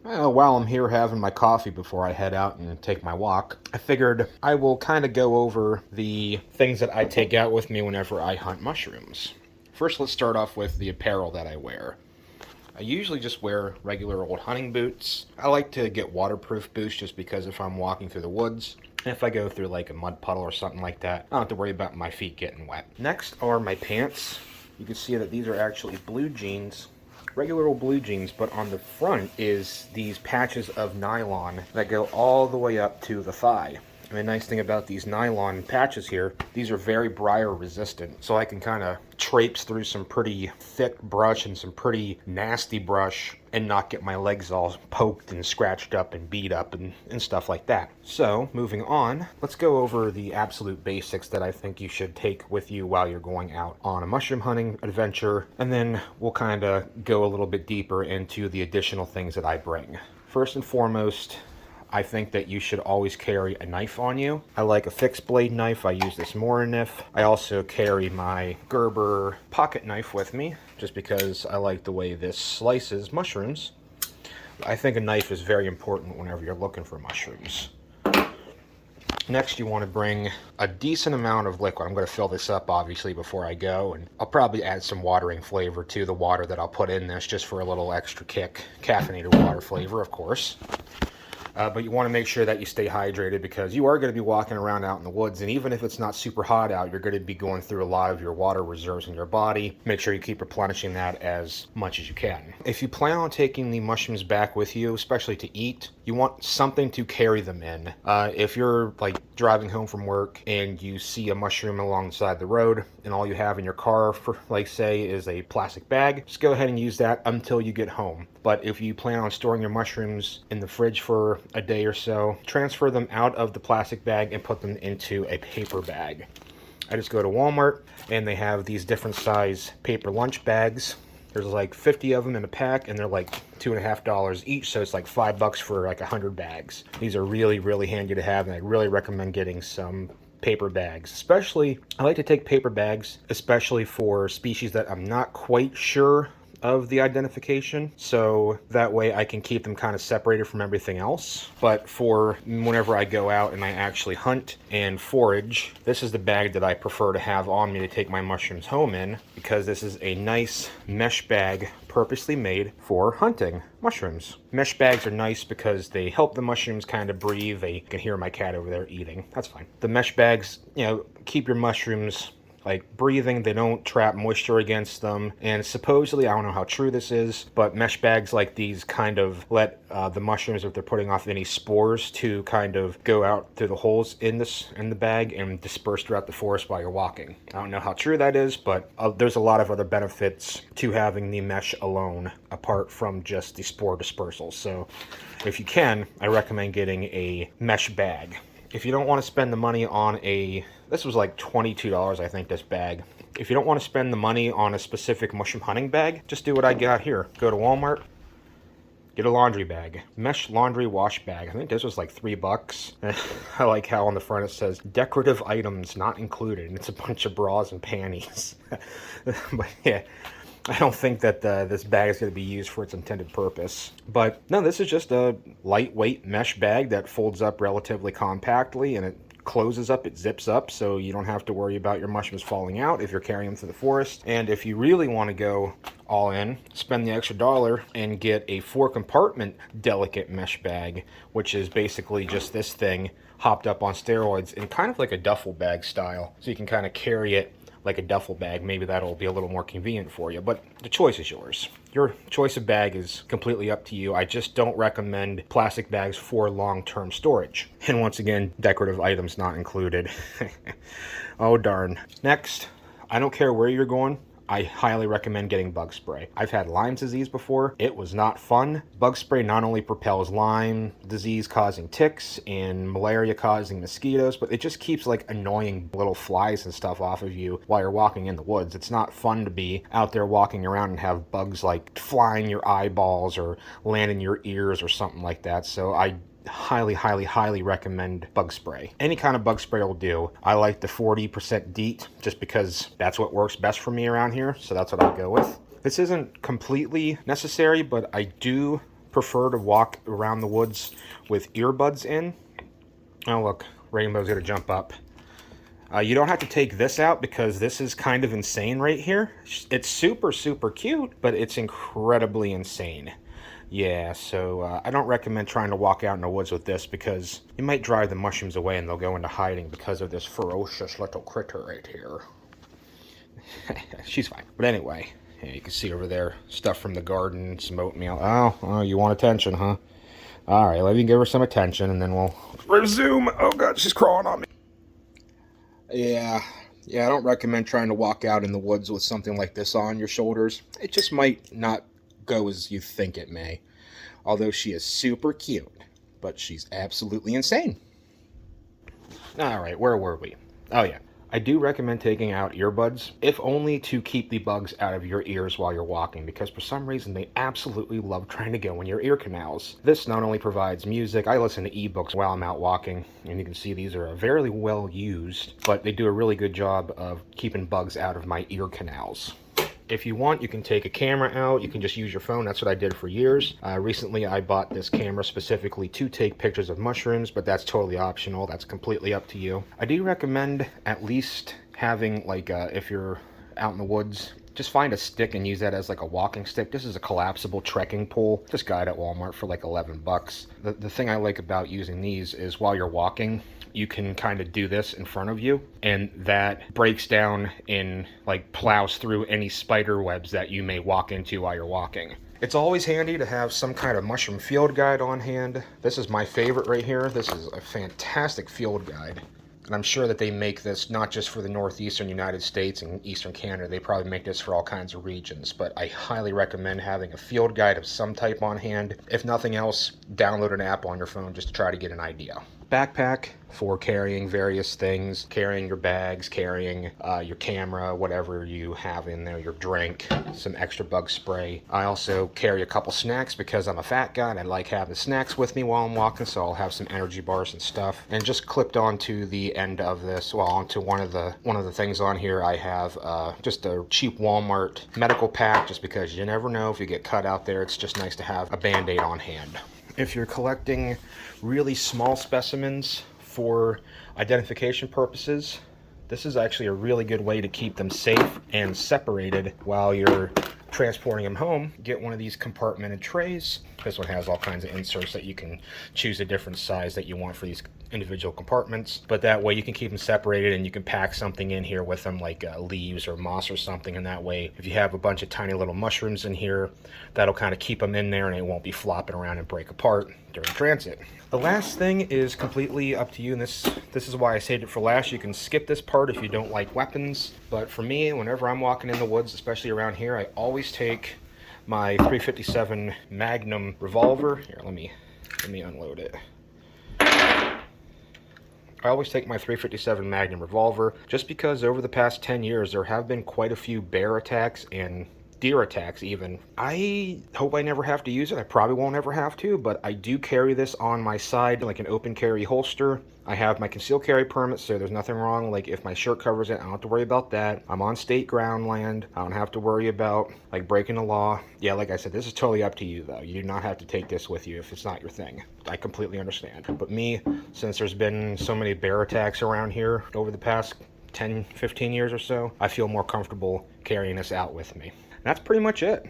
Well, while I'm here having my coffee before I head out and take my walk, I figured I will kind of go over the things that I take out with me whenever I hunt mushrooms. First, let's start off with the apparel that I wear. I usually just wear regular old hunting boots. I like to get waterproof boots just because if I'm walking through the woods, if I go through like a mud puddle or something like that, I don't have to worry about my feet getting wet. Next are my pants. You can see that these are actually blue jeans, regular old blue jeans, but on the front is these patches of nylon that go all the way up to the thigh. And the nice thing about these nylon patches here, these are very briar resistant, so I can kind of traipse through some pretty thick brush and some pretty nasty brush and not get my legs all poked and scratched up and beat up and stuff like that. So, moving on, let's go over the absolute basics that I think you should take with you while you're going out on a mushroom hunting adventure, and then we'll kind of go a little bit deeper into the additional things that I bring. First and foremost, I think that you should always carry a knife on you. I like a fixed blade knife. I use this Morinif. I also carry my Gerber pocket knife with me just because I like the way this slices mushrooms. I think a knife is very important whenever you're looking for mushrooms. Next, you want to bring a decent amount of liquid. I'm going to fill this up, obviously, before I go, and I'll probably add some watering flavor to the water that I'll put in this just for a little extra kick. Caffeinated water flavor, of course. But you want to make sure that you stay hydrated because you are going to be walking around out in the woods, and even if it's not super hot out, you're going to be going through a lot of your water reserves in your body. Make sure you keep replenishing that as much as you can. If you plan on taking the mushrooms back with you, especially to eat, you want something to carry them in. If you're like driving home from work and you see a mushroom alongside the road and all you have in your car for, like, say, is a plastic bag, just go ahead and use that until you get home. But if you plan on storing your mushrooms in the fridge for a day or so, transfer them out of the plastic bag and put them into a paper bag. I just go to Walmart and they have these different size paper lunch bags. There's like 50 of them in a pack and they're like $2.50 each, so it's like $5 for like 100 bags. These are really, really handy to have, and I really recommend getting some paper bags. Especially, I like to take paper bags, especially for species that I'm not quite sure of the identification, so that way I can keep them kind of separated from everything else. But for whenever I go out and I actually hunt and forage, this is the bag that I prefer to have on me to take my mushrooms home in, because this is a nice mesh bag purposely made for hunting mushrooms. Mesh bags are nice because they help the mushrooms kind of breathe. You can hear my cat over there eating. That's fine. The mesh bags, keep your mushrooms like breathing. They don't trap moisture against them, and supposedly, I don't know how true this is, but mesh bags like these kind of let the mushrooms, if they're putting off any spores, to kind of go out through the holes in the bag and disperse throughout the forest while you're walking. I don't know how true that is, but there's a lot of other benefits to having the mesh alone apart from just the spore dispersal. So if you can, I recommend getting a mesh bag. If you don't want to spend the money on this was like $22, I think, this bag. If you don't want to spend the money on a specific mushroom hunting bag, just do what I got here. Go to Walmart, get a laundry bag. Mesh laundry wash bag. I think this was like $3. I like how on the front it says decorative items not included, and it's a bunch of bras and panties. But yeah, I don't think that this bag is going to be used for its intended purpose. But no, this is just a lightweight mesh bag that folds up relatively compactly, and it closes up, it zips up, so you don't have to worry about your mushrooms falling out if you're carrying them through the forest. And if you really want to go all in, spend the extra dollar and get a 4-compartment delicate mesh bag, which is basically just this thing hopped up on steroids in kind of like a duffel bag style, so you can kind of carry it like a duffel bag. Maybe that'll be a little more convenient for you, but the choice is yours. Your choice of bag is completely up to you. I just don't recommend plastic bags for long-term storage. And once again, decorative items not included. Oh darn. Next, I don't care where you're going, I highly recommend getting bug spray. I've had Lyme disease before. It was not fun. Bug spray not only propels Lyme disease causing ticks and malaria causing mosquitoes, but it just keeps like annoying little flies and stuff off of you while you're walking in the woods. It's not fun to be out there walking around and have bugs like flying your eyeballs or land in your ears or something like that. So I highly recommend bug spray. Any kind of bug spray will do. I like the 40% DEET just because that's what works best for me around here, so that's what I'll go with. This isn't completely necessary, but I do prefer to walk around the woods with earbuds in. Oh look, Rainbow's gonna jump up. You don't have to take this out because this is kind of insane right here. It's super, super cute, but it's incredibly insane. Yeah, so I don't recommend trying to walk out in the woods with this because you might drive the mushrooms away and they'll go into hiding because of this ferocious little critter right here. She's fine. But anyway, yeah, you can see over there stuff from the garden, some oatmeal. Oh, you want attention, huh? All right, let me give her some attention and then we'll resume. Oh God, she's crawling on me. Yeah, I don't recommend trying to walk out in the woods with something like this on your shoulders. It just might not go as you think it may. Although she is super cute, but she's absolutely insane. Alright, where were we? Oh yeah. I do recommend taking out earbuds, if only to keep the bugs out of your ears while you're walking, because for some reason they absolutely love trying to go in your ear canals. This not only provides music, I listen to ebooks while I'm out walking, and you can see these are very well used, but they do a really good job of keeping bugs out of my ear canals. If you want, you can take a camera out. You can just use your phone. That's what I did for years. Recently, I bought this camera specifically to take pictures of mushrooms, but that's totally optional. That's completely up to you. I do recommend at least having, like, if you're out in the woods, just find a stick and use that as like a walking stick. This is a collapsible trekking pole. Just got it at Walmart for like 11 bucks. The thing I like about using these is while you're walking, you can kind of do this in front of you, and that breaks down and like plows through any spider webs that you may walk into while you're walking. It's always handy to have some kind of mushroom field guide on hand. This is my favorite right here. This is a fantastic field guide. And I'm sure that they make this not just for the northeastern United States and eastern Canada. They probably make this for all kinds of regions. But I highly recommend having a field guide of some type on hand. If nothing else, download an app on your phone just to try to get an idea. Backpack for carrying various things, carrying your bags, carrying your camera, whatever you have in there, your drink, some extra bug spray. I also carry a couple snacks because I'm a fat guy and I like having snacks with me while I'm walking, so I'll have some energy bars and stuff. And just clipped onto the end of this, well, onto one of the things on here, I have just a cheap Walmart medical pack, just because you never know if you get cut out there. It's just nice to have a Band-Aid on hand. If you're collecting really small specimens for identification purposes, this is actually a really good way to keep them safe and separated while you're transporting them home. Get one of these compartmented trays. This one has all kinds of inserts that you can choose a different size that you want for these individual compartments, but that way you can keep them separated and you can pack something in here with them, like leaves or moss or something, and that way if you have a bunch of tiny little mushrooms in here, that'll kind of keep them in there and it won't be flopping around and break apart during transit. The last thing is completely up to you, and this is why I saved it for last. You can skip this part if you don't like weapons, but for me, whenever I'm walking in the woods, especially around here, I always take my 357 Magnum revolver. Here, let me unload it. I always take my 357 Magnum revolver just because over the past 10 years there have been quite a few bear attacks and deer attacks even. I hope I never have to use it. I probably won't ever have to, but I do carry this on my side like an open carry holster. I have my concealed carry permit, so there's nothing wrong. Like if my shirt covers it, I don't have to worry about that. I'm on state ground land. I don't have to worry about like breaking the law. Yeah, like I said, this is totally up to you though. You do not have to take this with you if it's not your thing. I completely understand. But me, since there's been so many bear attacks around here over the past 10, 15 years or so, I feel more comfortable carrying this out with me. That's pretty much it.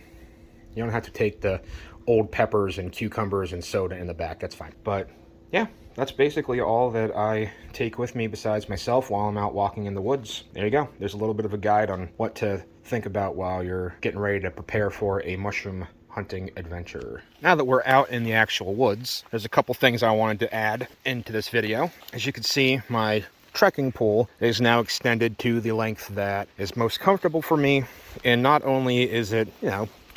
You don't have to take the old peppers and cucumbers and soda in the back. That's fine. But yeah, that's basically all that I take with me besides myself while I'm out walking in the woods. There you go. There's a little bit of a guide on what to think about while you're getting ready to prepare for a mushroom hunting adventure. Now that we're out in the actual woods, there's a couple things I wanted to add into this video. As you can see, my trekking pole is now extended to the length that is most comfortable for me, and not only is it,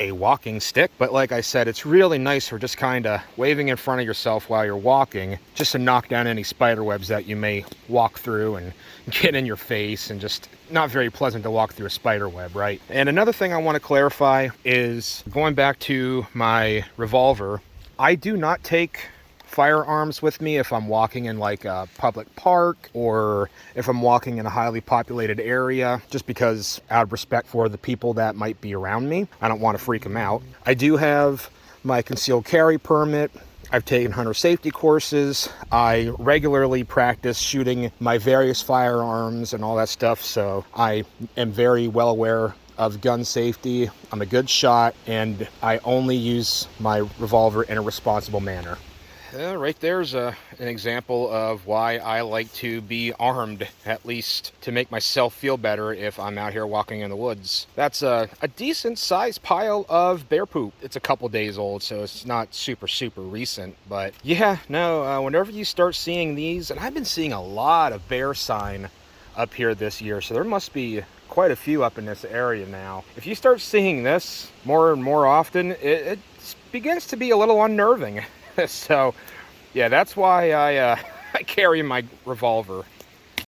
a walking stick, but like I said, it's really nice for just kind of waving in front of yourself while you're walking, just to knock down any spider webs that you may walk through and get in your face, and just not very pleasant to walk through a spider web, right? And another thing I want to clarify is, going back to my revolver, I do not take firearms with me if I'm walking in like a public park or if I'm walking in a highly populated area, just because out of respect for the people that might be around me, I don't want to freak them out. I do have my concealed carry permit. I've taken hunter safety courses. I regularly practice shooting my various firearms and all that stuff, so I am very well aware of gun safety. I'm a good shot, and I only use my revolver in a responsible manner. Right there's an example of why I like to be armed, at least to make myself feel better if I'm out here walking in the woods. That's a decent sized pile of bear poop. It's a couple days old, so it's not super recent, but yeah, no, whenever you start seeing these, and I've been seeing a lot of bear sign up here this year, so there must be quite a few up in this area now. If you start seeing this more and more often, it begins to be a little unnerving. So, yeah, that's why I carry my revolver.